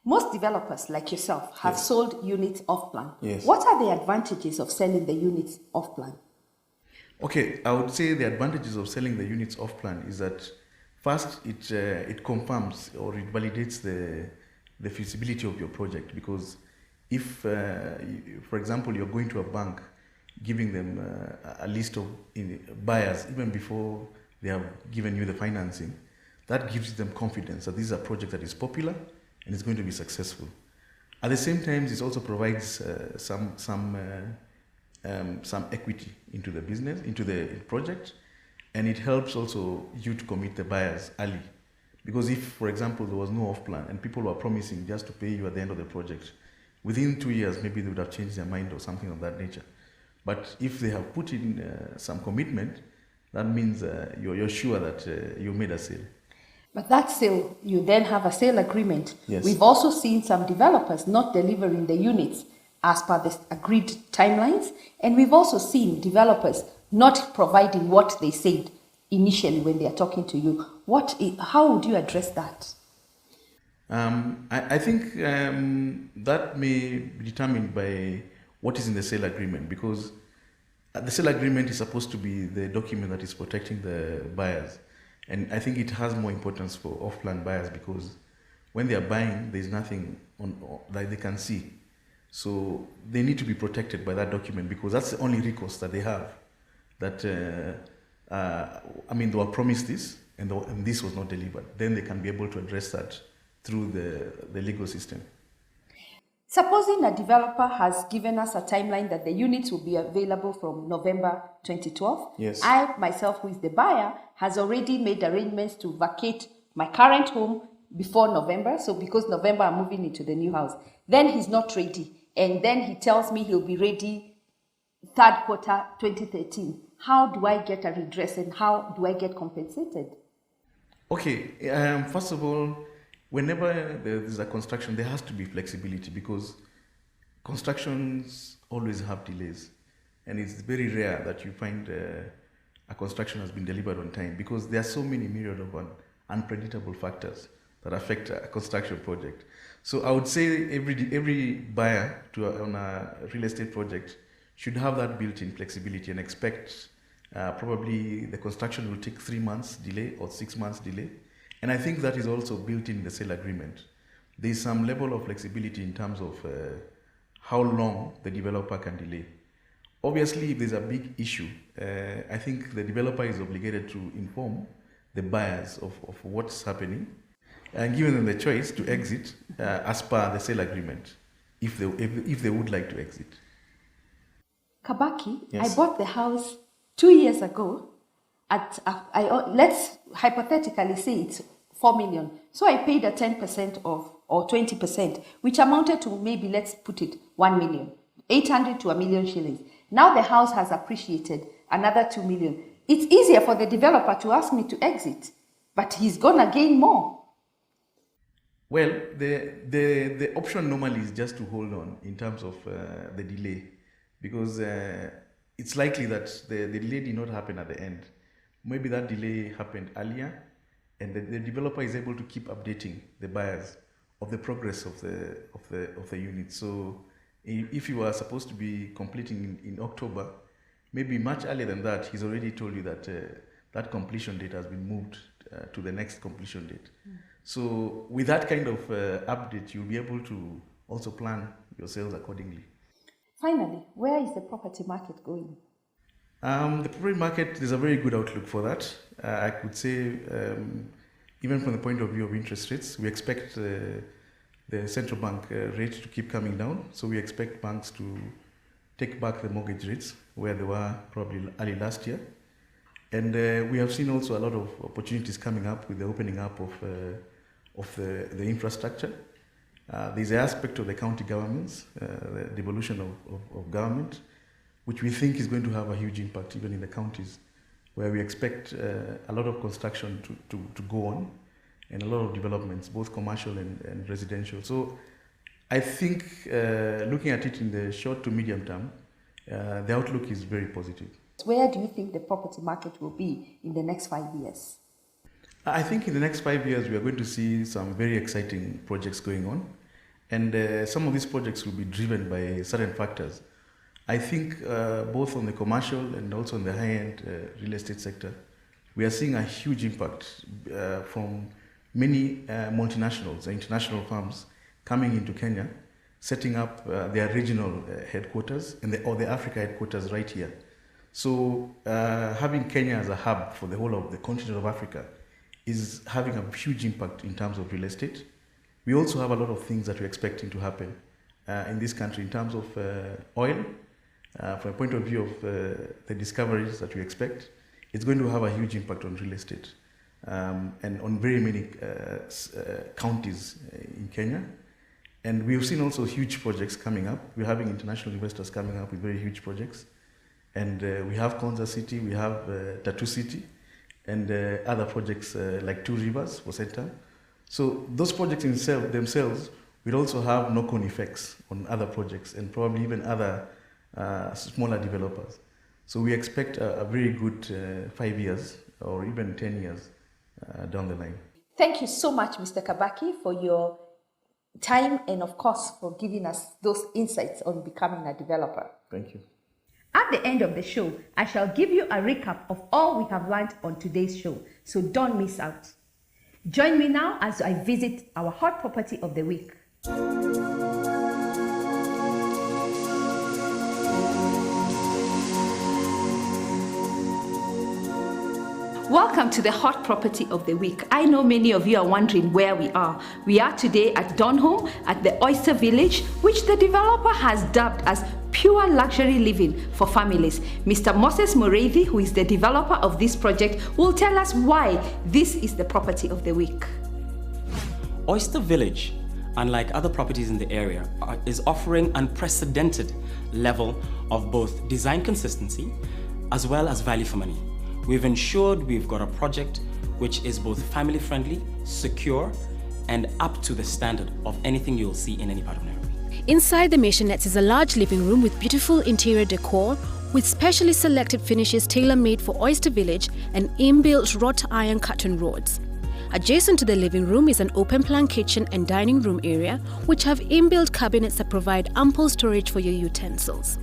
Most developers like yourself have sold units off plan. Yes. What are the advantages of selling the units off plan? Okay, I would say the advantages of selling the units off plan is that first it confirms or it validates the feasibility of your project, because if, for example, you're going to a bank, giving them a list of buyers even before they have given you the financing, that gives them confidence that this is a project that is popular and is going to be successful. At the same time, it also provides some equity into the business, into the project, and it helps also you to commit the buyers early. Because if, for example, there was no off plan and people were promising just to pay you at the end of the project, within 2 years, maybe they would have changed their mind or something of that nature. But if they have put in some commitment, that means you're sure that you made a sale. But that sale, you then have a sale agreement. Yes. We've also seen some developers not delivering the units as per the agreed timelines, and we've also seen developers not providing what they said initially when they are talking to you. How would you address that? I think that may be determined by what is in the sale agreement, because the sale agreement is supposed to be the document that is protecting the buyers. And I think it has more importance for off-plan buyers, because when they are buying, there's nothing that they can see. So they need to be protected by that document, because that's the only recourse that they have. That, they were promised this and this was not delivered. Then they can be able to address that through the legal system. Supposing a developer has given us a timeline that the units will be available from November 2012. Yes. I, myself, who is the buyer, has already made arrangements to vacate my current home before November. So because November, I'm moving into the new house. Then he's not ready. And then he tells me he'll be ready third quarter 2013. How do I get a redress and how do I get compensated? Okay, first of all, whenever there's a construction, there has to be flexibility, because constructions always have delays. And it's very rare that you find a construction has been delivered on time, because there are so many myriad of unpredictable factors that affect a construction project. So I would say every buyer on a real estate project should have that built-in flexibility and expect probably the construction will take 3 months delay or 6 months delay. And I think that is also built in the sale agreement. There is some level of flexibility in terms of how long the developer can delay. Obviously, if there's a big issue, I think the developer is obligated to inform the buyers of what's happening and give them the choice to exit as per the sale agreement, if they would like to exit. Kabaki, Yes. I bought the house 2 years ago let's hypothetically say it's 4 million. So I paid a 10% or 20%, which amounted to maybe, let's put it, 1 million, 800 to 1 million shillings. Now the house has appreciated another 2 million. It's easier for the developer to ask me to exit, but he's gonna gain more. Well, the option normally is just to hold on in terms of the delay, because it's likely that the delay did not happen at the end. Maybe that delay happened earlier, and the developer is able to keep updating the buyers of the progress of the unit. So if you are supposed to be completing in October, maybe much earlier than that, he's already told you that that completion date has been moved to the next completion date. So with that kind of update, you'll be able to also plan your sales accordingly. Finally, where is the property market going? The property market, there's a very good outlook for that. I could say, even from the point of view of interest rates, we expect the central bank rate to keep coming down. So we expect banks to take back the mortgage rates where they were probably early last year. And we have seen also a lot of opportunities coming up with the opening up of the infrastructure. There's an aspect of the county governments, the devolution of government, which we think is going to have a huge impact even in the counties, where we expect a lot of construction to go on and a lot of developments, both commercial and residential. So I think looking at it in the short to medium term, the outlook is very positive. Where do you think the property market will be in the next 5 years? I think in the next 5 years, we are going to see some very exciting projects going on. And some of these projects will be driven by certain factors. I think both on the commercial and also on the high-end real estate sector, we are seeing a huge impact from many multinationals, international firms coming into Kenya, setting up their regional headquarters or the Africa headquarters right here. So having Kenya as a hub for the whole of the continent of Africa is having a huge impact in terms of real estate. We also have a lot of things that we're expecting to happen in this country in terms of oil. From a point of view of the discoveries that we expect, it's going to have a huge impact on real estate and on very many counties in Kenya. And we've seen also huge projects coming up. We're having international investors coming up with very huge projects. And we have Konza City, we have Tattoo City, and other projects like Two Rivers for Center. So those projects themselves will also have knock-on effects on other projects and probably even other smaller developers. So we expect a very good 5 years or even 10 years down the line. Thank you so much, Mr. Kabaki, for your time and, of course, for giving us those insights on becoming a developer. Thank you. At the end of the show, I shall give you a recap of all we have learned on today's show, so don't miss out. Join me now as I visit our hot property of the week. Welcome to the hot property of the week. I know many of you are wondering where we are. We are today at Donholm at the Oyster Village, which the developer has dubbed as pure luxury living for families. Mr. Moses Mureithi, who is the developer of this project, will tell us why this is the property of the week. Oyster Village, unlike other properties in the area, is offering unprecedented level of both design consistency as well as value for money. We've ensured we've got a project which is both family friendly, secure, and up to the standard of anything you'll see in any part of Nairobi. Inside the Maishonettes is a large living room with beautiful interior decor, with specially selected finishes tailor-made for Oyster Village and inbuilt wrought iron curtain rods. Adjacent to the living room is an open-plan kitchen and dining room area, which have inbuilt cabinets that provide ample storage for your utensils.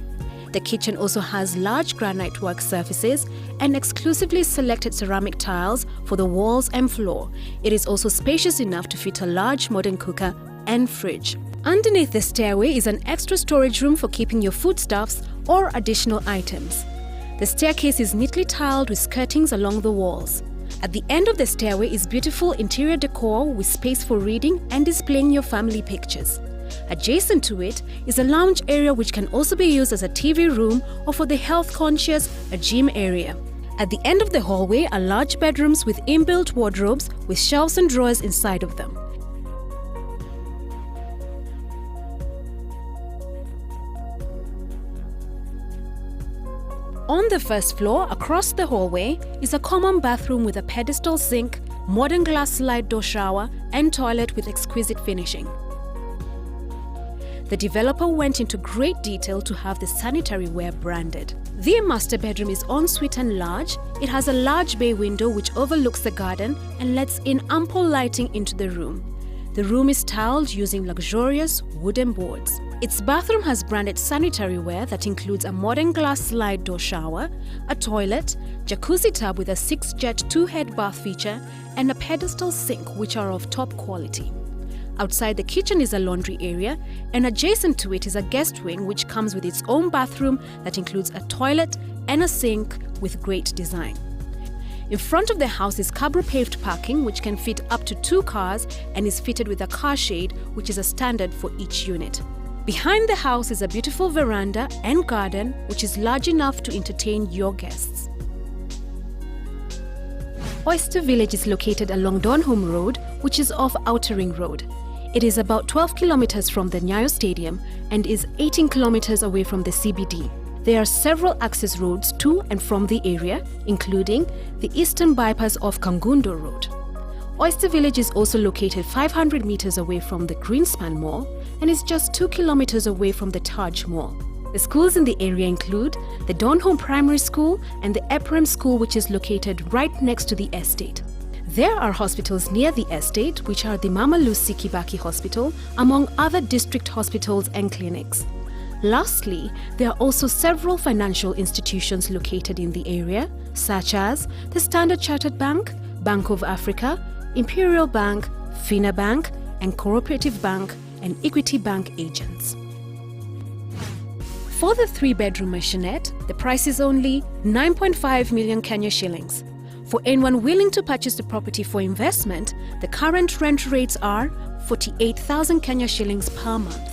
The kitchen also has large granite work surfaces and exclusively selected ceramic tiles for the walls and floor. It is also spacious enough to fit a large modern cooker and fridge. Underneath the stairway is an extra storage room for keeping your foodstuffs or additional items. The staircase is neatly tiled with skirtings along the walls. At the end of the stairway is beautiful interior decor with space for reading and displaying your family pictures. Adjacent to it is a lounge area which can also be used as a TV room or for the health-conscious, a gym area. At the end of the hallway are large bedrooms with inbuilt wardrobes with shelves and drawers inside of them. On the first floor, across the hallway, is a common bathroom with a pedestal sink, modern glass slide door shower, and toilet with exquisite finishing. The developer went into great detail to have the sanitary ware branded. The master bedroom is ensuite and large. It has a large bay window which overlooks the garden and lets in ample lighting into the room. The room is tiled using luxurious wooden boards. Its bathroom has branded sanitary ware that includes a modern glass slide door shower, a toilet, jacuzzi tub with a 6-jet 2-head bath feature, and a pedestal sink which are of top quality. Outside the kitchen is a laundry area, and adjacent to it is a guest wing which comes with its own bathroom that includes a toilet and a sink with great design. In front of the house is cabro-paved parking which can fit up to 2 cars and is fitted with a car shade which is a standard for each unit. Behind the house is a beautiful veranda and garden which is large enough to entertain your guests. Oyster Village is located along Donholm Road, which is off Outer Ring Road. It is about 12 kilometers from the Nyayo Stadium and is 18 kilometers away from the CBD. There are several access roads to and from the area, including the eastern bypass of Kangundo Road. Oyster Village is also located 500 meters away from the Greenspan Mall and is just 2 kilometers away from the Taj Mall. The schools in the area include the Donholm Primary School and the Ephraim School, which is located right next to the estate. There are hospitals near the estate, which are the Mama Lucy Kibaki Hospital, among other district hospitals and clinics. Lastly, there are also several financial institutions located in the area, such as the Standard Chartered Bank, Bank of Africa, Imperial Bank, Fina Bank, and Cooperative Bank and Equity Bank agents. For the 3-bedroom maisonette, the price is only 9.5 million Kenya shillings. For anyone willing to purchase the property for investment, the current rent rates are 48,000 Kenya shillings per month.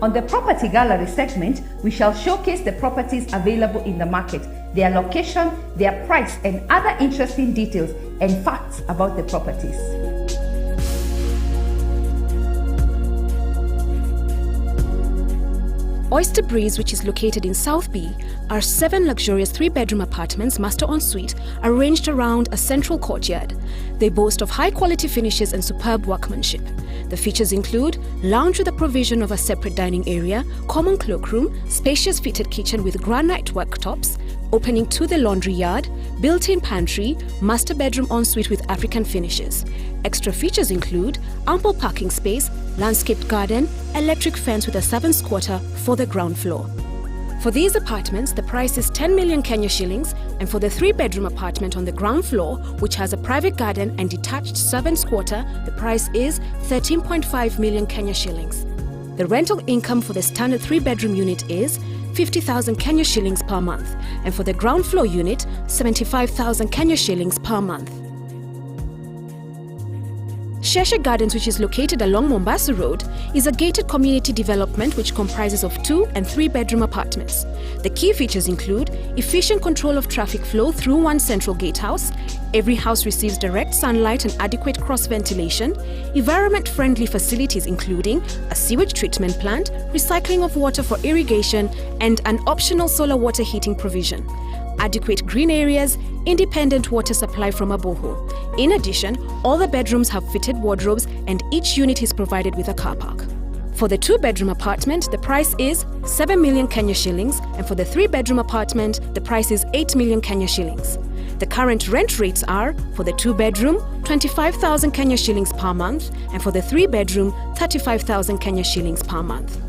On the property gallery segment, we shall showcase the properties available in the market, their location, their price, and other interesting details and facts about the properties. Oyster Breeze, which is located in South B, are 7 luxurious 3-bedroom apartments, master ensuite, arranged around a central courtyard. They boast of high-quality finishes and superb workmanship. The features include lounge with the provision of a separate dining area, common cloakroom, spacious fitted kitchen with granite worktops, opening to the laundry yard, built-in pantry, master bedroom ensuite with African finishes. Extra features include ample parking space, landscaped garden, electric fence with a servant's quarter for the ground floor. For these apartments, the price is 10 million Kenya shillings, and for the 3-bedroom apartment on the ground floor, which has a private garden and detached servant's quarter, the price is 13.5 million Kenya shillings. The rental income for the standard 3-bedroom unit is 50,000 Kenya shillings per month, and for the ground floor unit, 75,000 Kenya shillings per month. Sheshe Gardens, which is located along Mombasa Road, is a gated community development which comprises of 2- and 3-bedroom apartments. The key features include efficient control of traffic flow through one central gatehouse, every house receives direct sunlight and adequate cross-ventilation, environment-friendly facilities including a sewage treatment plant, recycling of water for irrigation, and an optional solar water heating provision. Adequate green areas, independent water supply from a borehole. In addition, all the bedrooms have fitted wardrobes and each unit is provided with a car park. For the 2-bedroom apartment, the price is 7 million Kenya shillings, and for the 3-bedroom apartment, the price is 8 million Kenya shillings. The current rent rates are, for the 2-bedroom, 25,000 Kenya shillings per month, and for the 3-bedroom, 35,000 Kenya shillings per month.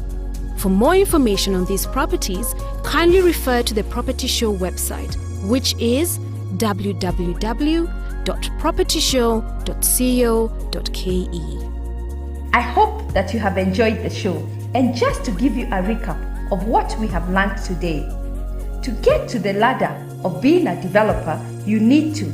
For more information on these properties, kindly refer to the Property Show website, which is www.propertyshow.co.ke. I hope that you have enjoyed the show, and just to give you a recap of what we have learned today. To get to the ladder of being a developer, you need to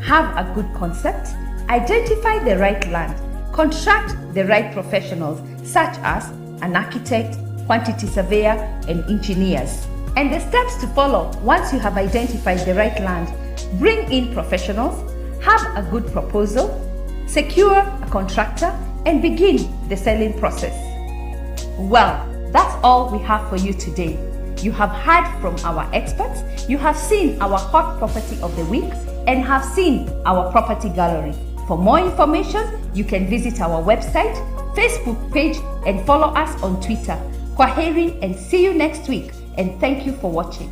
have a good concept, identify the right land, contract the right professionals such as an architect, quantity surveyor, and engineers. And the steps to follow once you have identified the right land: bring in professionals, have a good proposal, secure a contractor, and begin the selling process. Well, that's all we have for you today. You have heard from our experts, you have seen our hot property of the week, and have seen our property gallery. For more information, you can visit our website, Facebook page, and follow us on Twitter. Kwaheri, and see you next week, and thank you for watching.